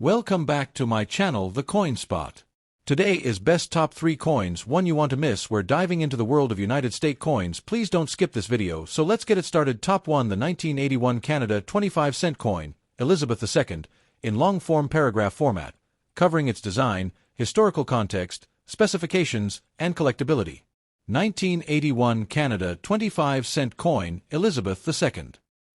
Welcome back to my channel, The Coin Spot. Today is best top 3 coins, one you want to miss. We're diving into the world of United States coins. Please don't skip this video, so let's get it started. Top 1. The 1981 Canada 25-cent coin, Elizabeth II, in long-form paragraph format, covering its design, historical context, specifications, and collectability. 1981 Canada 25-cent coin, Elizabeth II.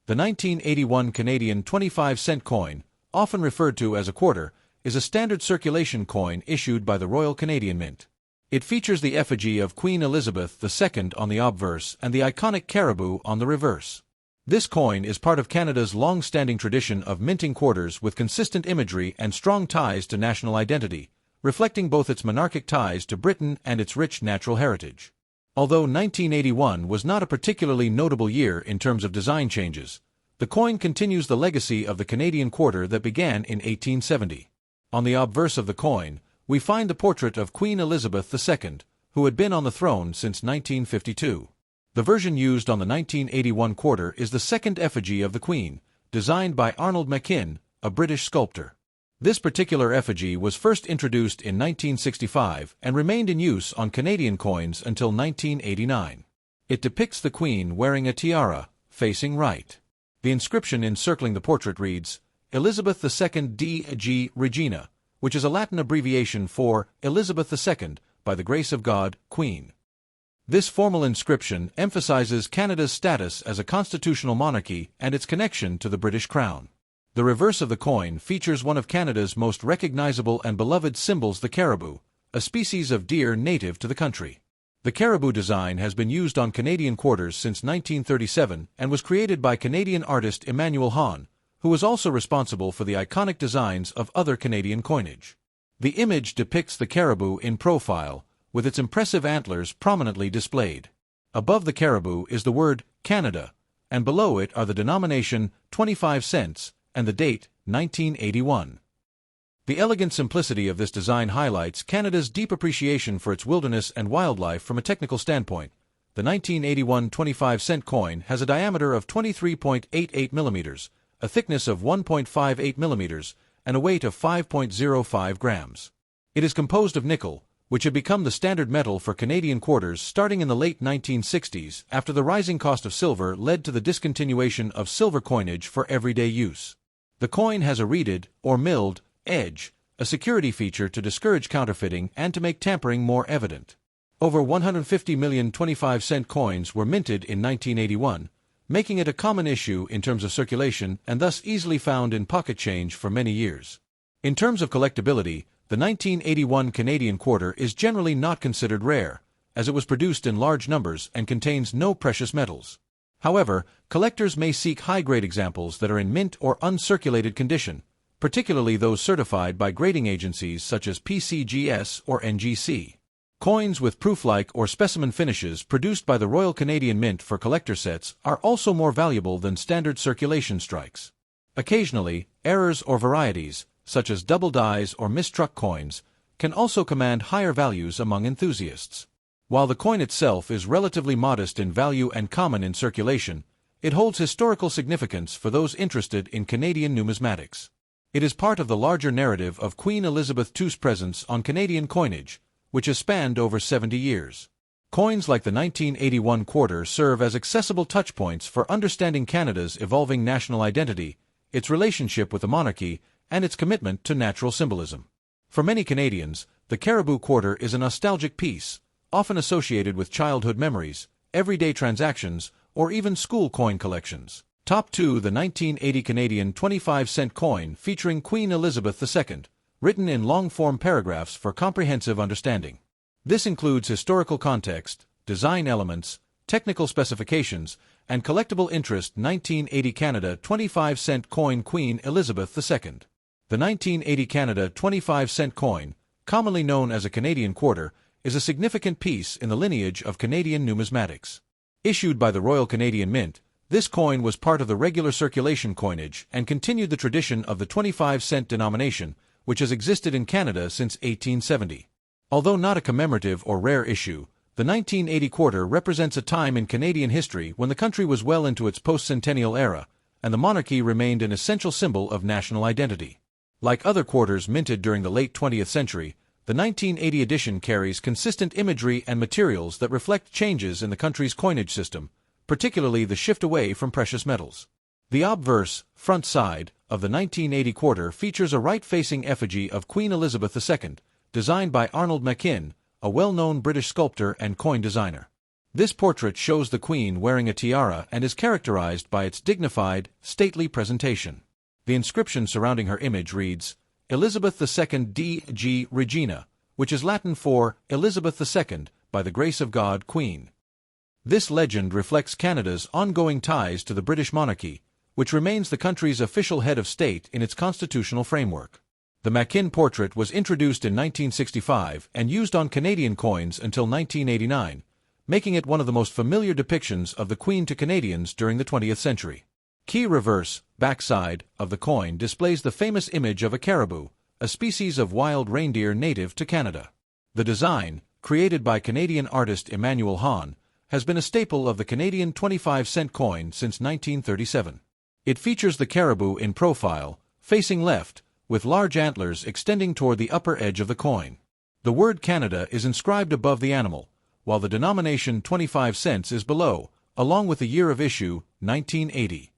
The 1981 Canadian 25-cent coin, often referred to as a quarter, is a standard circulation coin issued by the Royal Canadian Mint. It features the effigy of Queen Elizabeth II on the obverse and the iconic caribou on the reverse. This coin is part of Canada's long-standing tradition of minting quarters with consistent imagery and strong ties to national identity, reflecting both its monarchic ties to Britain and its rich natural heritage. Although 1981 was not a particularly notable year in terms of design changes, the coin continues the legacy of the Canadian quarter that began in 1870. On the obverse of the coin, we find the portrait of Queen Elizabeth II, who had been on the throne since 1952. The version used on the 1981 quarter is the second effigy of the Queen, designed by Arnold Machin, a British sculptor. This particular effigy was first introduced in 1965 and remained in use on Canadian coins until 1989. It depicts the Queen wearing a tiara, facing right. The inscription encircling the portrait reads, Elizabeth II D.G. Regina, which is a Latin abbreviation for Elizabeth II, by the grace of God, Queen. This formal inscription emphasizes Canada's status as a constitutional monarchy and its connection to the British Crown. The reverse of the coin features one of Canada's most recognizable and beloved symbols, the caribou, a species of deer native to the country. The caribou design has been used on Canadian quarters since 1937 and was created by Canadian artist Emmanuel Hahn, who was also responsible for the iconic designs of other Canadian coinage. The image depicts the caribou in profile, with its impressive antlers prominently displayed. Above the caribou is the word Canada, and below it are the denomination 25 cents and the date 1981. The elegant simplicity of this design highlights Canada's deep appreciation for its wilderness and wildlife. From a technical standpoint, the 1981 25-cent coin has a diameter of 23.88 millimeters, a thickness of 1.58 millimeters, and a weight of 5.05 grams. It is composed of nickel, which had become the standard metal for Canadian quarters starting in the late 1960s after the rising cost of silver led to the discontinuation of silver coinage for everyday use. The coin has a reeded, or milled, edge, a security feature to discourage counterfeiting and to make tampering more evident. Over 150 million 25-cent coins were minted in 1981, making it a common issue in terms of circulation and thus easily found in pocket change for many years. In terms of collectability, the 1981 Canadian quarter is generally not considered rare, as it was produced in large numbers and contains no precious metals. However, collectors may seek high-grade examples that are in mint or uncirculated condition, particularly those certified by grading agencies such as PCGS or NGC. Coins with proof-like or specimen finishes produced by the Royal Canadian Mint for collector sets are also more valuable than standard circulation strikes. Occasionally, errors or varieties, such as double dies or mistruck coins, can also command higher values among enthusiasts. While the coin itself is relatively modest in value and common in circulation, it holds historical significance for those interested in Canadian numismatics. It is part of the larger narrative of Queen Elizabeth II's presence on Canadian coinage, which has spanned over 70 years. Coins like the 1981 quarter serve as accessible touchpoints for understanding Canada's evolving national identity, its relationship with the monarchy, and its commitment to natural symbolism. For many Canadians, the caribou quarter is a nostalgic piece, often associated with childhood memories, everyday transactions, or even school coin collections. Top 2. The 1980 Canadian 25-cent coin featuring Queen Elizabeth II, written in long-form paragraphs for comprehensive understanding. This includes historical context, design elements, technical specifications, and collectible interest. 1980 Canada 25-cent coin Queen Elizabeth II. The 1980 Canada 25-cent coin, commonly known as a Canadian quarter, is a significant piece in the lineage of Canadian numismatics. Issued by the Royal Canadian Mint, this coin was part of the regular circulation coinage and continued the tradition of the 25-cent denomination, which has existed in Canada since 1870. Although not a commemorative or rare issue, the 1980 quarter represents a time in Canadian history when the country was well into its post-centennial era, and the monarchy remained an essential symbol of national identity. Like other quarters minted during the late 20th century, the 1980 edition carries consistent imagery and materials that reflect changes in the country's coinage system, particularly the shift away from precious metals. The obverse, front side, of the 1980 quarter features a right-facing effigy of Queen Elizabeth II, designed by Arnold Machin, a well-known British sculptor and coin designer. This portrait shows the Queen wearing a tiara and is characterized by its dignified, stately presentation. The inscription surrounding her image reads, Elizabeth II d.G. Regina, which is Latin for Elizabeth II, by the grace of God, Queen. This legend reflects Canada's ongoing ties to the British monarchy, which remains the country's official head of state in its constitutional framework. The Machin portrait was introduced in 1965 and used on Canadian coins until 1989, making it one of the most familiar depictions of the Queen to Canadians during the 20th century. Key reverse, backside, of the coin displays the famous image of a caribou, a species of wild reindeer native to Canada. The design, created by Canadian artist Emmanuel Hahn, has been a staple of the Canadian 25-cent coin since 1937. It features the caribou in profile, facing left, with large antlers extending toward the upper edge of the coin. The word Canada is inscribed above the animal, while the denomination 25 cents is below, along with the year of issue, 1980.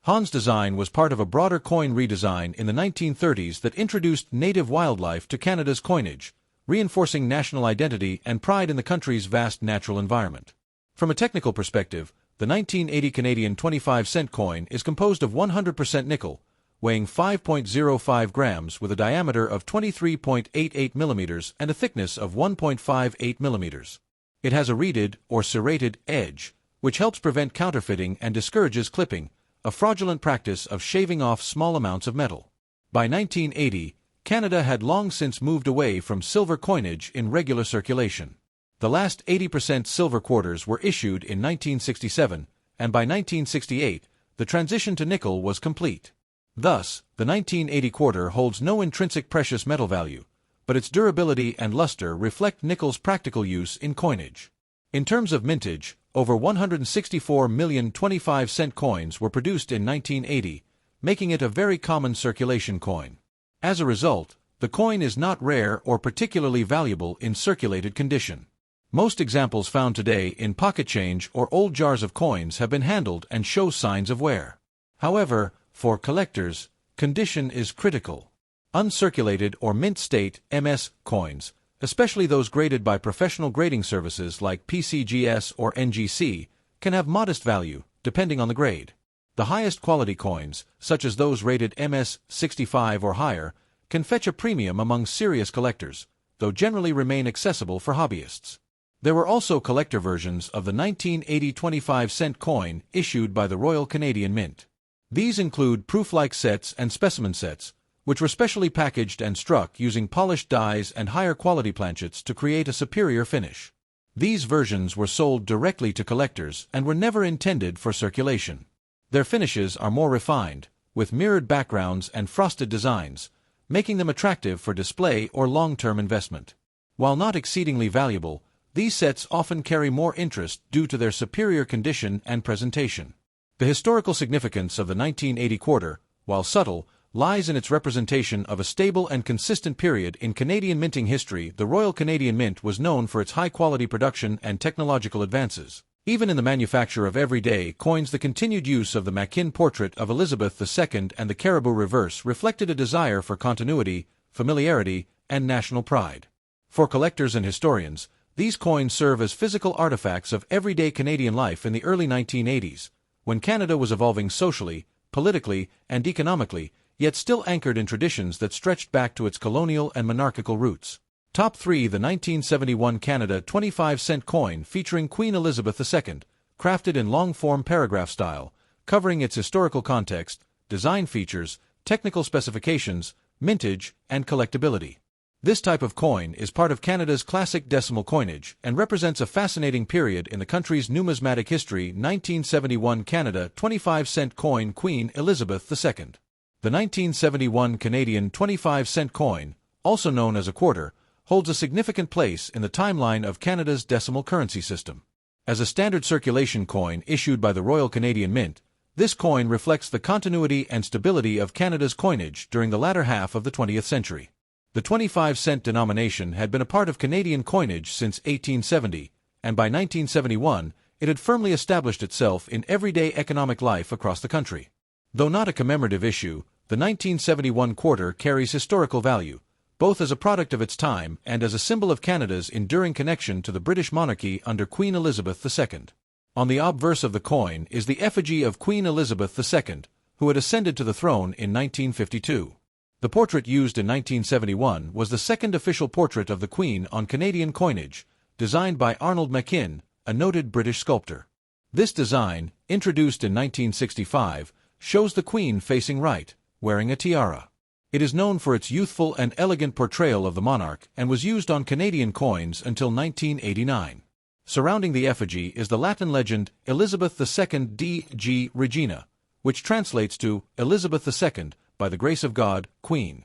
Hahn's design was part of a broader coin redesign in the 1930s that introduced native wildlife to Canada's coinage, reinforcing national identity and pride in the country's vast natural environment. From a technical perspective, the 1980 Canadian 25-cent coin is composed of 100% nickel, weighing 5.05 grams with a diameter of 23.88 millimeters and a thickness of 1.58 millimeters. It has a reeded or serrated edge, which helps prevent counterfeiting and discourages clipping, a fraudulent practice of shaving off small amounts of metal. By 1980, Canada had long since moved away from silver coinage in regular circulation. The last 80% silver quarters were issued in 1967, and by 1968, the transition to nickel was complete. Thus, the 1980 quarter holds no intrinsic precious metal value, but its durability and luster reflect nickel's practical use in coinage. In terms of mintage, over 164 million 25-cent coins were produced in 1980, making it a very common circulation coin. As a result, the coin is not rare or particularly valuable in circulated condition. Most examples found today in pocket change or old jars of coins have been handled and show signs of wear. However, for collectors, condition is critical. Uncirculated or mint state MS coins, especially those graded by professional grading services like PCGS or NGC, can have modest value, depending on the grade. The highest quality coins, such as those rated MS 65 or higher, can fetch a premium among serious collectors, though generally remain accessible for hobbyists. There were also collector versions of the 1980 25-cent coin issued by the Royal Canadian Mint. These include proof-like sets and specimen sets, which were specially packaged and struck using polished dies and higher quality planchets to create a superior finish. These versions were sold directly to collectors and were never intended for circulation. Their finishes are more refined, with mirrored backgrounds and frosted designs, making them attractive for display or long-term investment. While not exceedingly valuable, these sets often carry more interest due to their superior condition and presentation. The historical significance of the 1980 quarter, while subtle, lies in its representation of a stable and consistent period in Canadian minting history. The Royal Canadian Mint was known for its high-quality production and technological advances. Even in the manufacture of everyday coins, the continued use of the Machin portrait of Elizabeth II and the caribou reverse reflected a desire for continuity, familiarity, and national pride. For collectors and historians, these coins serve as physical artifacts of everyday Canadian life in the early 1980s, when Canada was evolving socially, politically, and economically, yet still anchored in traditions that stretched back to its colonial and monarchical roots. Top 3. The 1971 Canada 25-cent coin featuring Queen Elizabeth II, crafted in long-form paragraph style, covering its historical context, design features, technical specifications, mintage, and collectability. This type of coin is part of Canada's classic decimal coinage and represents a fascinating period in the country's numismatic history. 1971 Canada 25-cent coin Queen Elizabeth II. The 1971 Canadian 25-cent coin, also known as a quarter, holds a significant place in the timeline of Canada's decimal currency system. As a standard circulation coin issued by the Royal Canadian Mint, This coin reflects the continuity and stability of Canada's coinage during the latter half of the 20th century. The 25-cent denomination had been a part of Canadian coinage since 1870, and by 1971, it had firmly established itself in everyday economic life across the country. Though not a commemorative issue, the 1971 quarter carries historical value, both as a product of its time and as a symbol of Canada's enduring connection to the British monarchy under Queen Elizabeth II. On the obverse of the coin is the effigy of Queen Elizabeth II, who had ascended to the throne in 1952. The portrait used in 1971 was the second official portrait of the Queen on Canadian coinage, designed by Arnold Machin, a noted British sculptor. This design, introduced in 1965, shows the Queen facing right, wearing a tiara. It is known for its youthful and elegant portrayal of the monarch and was used on Canadian coins until 1989. Surrounding the effigy is the Latin legend Elizabeth II d. Regina, which translates to Elizabeth II, by the grace of God, Queen.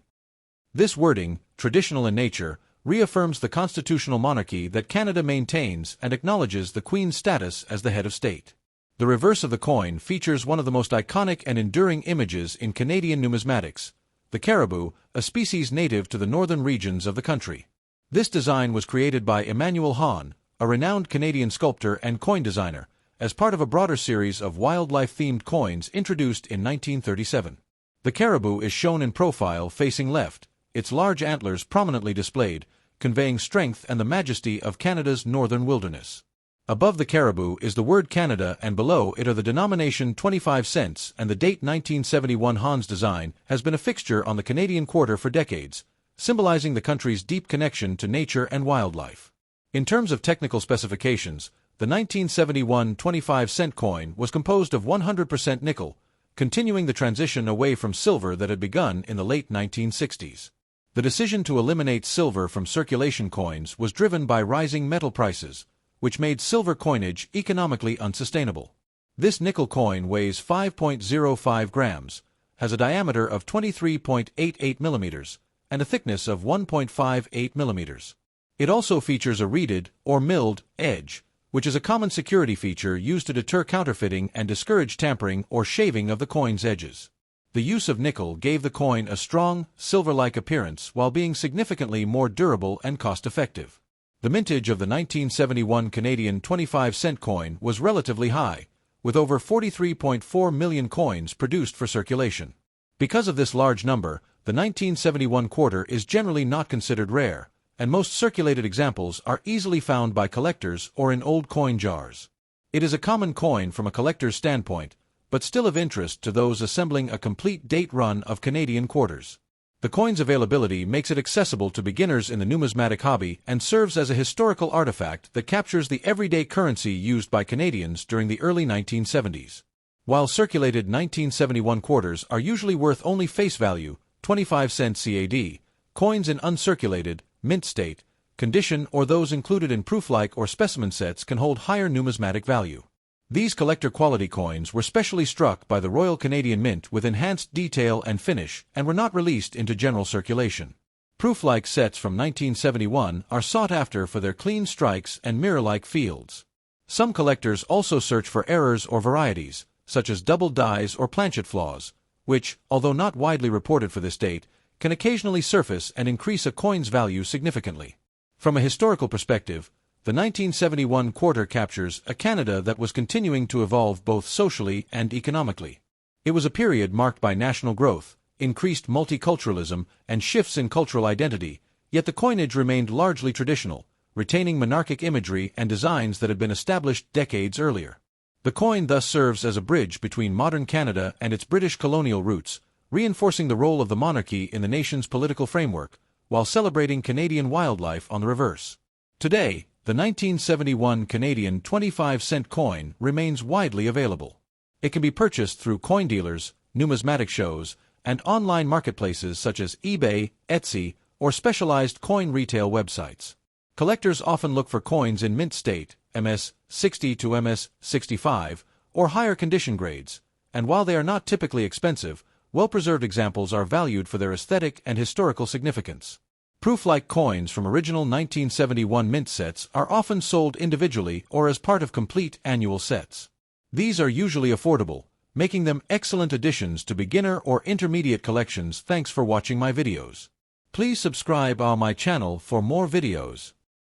This wording, traditional in nature, reaffirms the constitutional monarchy that Canada maintains and acknowledges the Queen's status as the head of state. The reverse of the coin features one of the most iconic and enduring images in Canadian numismatics, the caribou, a species native to the northern regions of the country. This design was created by Emmanuel Hahn, a renowned Canadian sculptor and coin designer, as part of a broader series of wildlife-themed coins introduced in 1937. The caribou is shown in profile facing left, its large antlers prominently displayed, conveying strength and the majesty of Canada's northern wilderness. Above the caribou is the word Canada, and below it are the denomination 25 cents and the date 1971. Hahn's design has been a fixture on the Canadian quarter for decades, symbolizing the country's deep connection to nature and wildlife. In terms of technical specifications, the 1971 25-cent coin was composed of 100% nickel, continuing the transition away from silver that had begun in the late 1960s. The decision to eliminate silver from circulation coins was driven by rising metal prices, which made silver coinage economically unsustainable. This nickel coin weighs 5.05 grams, has a diameter of 23.88 millimeters, and a thickness of 1.58 millimeters. It also features a reeded, or milled, edge, which is a common security feature used to deter counterfeiting and discourage tampering or shaving of the coin's edges. The use of nickel gave the coin a strong, silver-like appearance while being significantly more durable and cost-effective. The mintage of the 1971 Canadian 25-cent coin was relatively high, with over 43.4 million coins produced for circulation. Because of this large number, the 1971 quarter is generally not considered rare, and most circulated examples are easily found by collectors or in old coin jars. It is a common coin from a collector's standpoint, but still of interest to those assembling a complete date run of Canadian quarters. The coin's availability makes it accessible to beginners in the numismatic hobby and serves as a historical artifact that captures the everyday currency used by Canadians during the early 1970s. While circulated 1971 quarters are usually worth only face value, 25 cents CAD, coins in uncirculated, mint state, condition or those included in proof-like or specimen sets can hold higher numismatic value. These collector-quality coins were specially struck by the Royal Canadian Mint with enhanced detail and finish and were not released into general circulation. Proof-like sets from 1971 are sought after for their clean strikes and mirror-like fields. Some collectors also search for errors or varieties, such as double dies or planchet flaws, which, although not widely reported for this date, can occasionally surface and increase a coin's value significantly. From a historical perspective, the 1971 quarter captures a Canada that was continuing to evolve both socially and economically. It was a period marked by national growth, increased multiculturalism, and shifts in cultural identity, yet the coinage remained largely traditional, retaining monarchic imagery and designs that had been established decades earlier. The coin thus serves as a bridge between modern Canada and its British colonial roots, reinforcing the role of the monarchy in the nation's political framework, while celebrating Canadian wildlife on the reverse. Today, the 1971 Canadian 25-cent coin remains widely available. It can be purchased through coin dealers, numismatic shows, and online marketplaces such as eBay, Etsy, or specialized coin retail websites. Collectors often look for coins in mint state, MS 60 to MS 65, or higher condition grades, and while they are not typically expensive, well-preserved examples are valued for their aesthetic and historical significance. Proof-like coins from original 1971 mint sets are often sold individually or as part of complete annual sets. These are usually affordable, making them excellent additions to beginner or intermediate collections. Thanks for watching my videos. Please subscribe on my channel for more videos.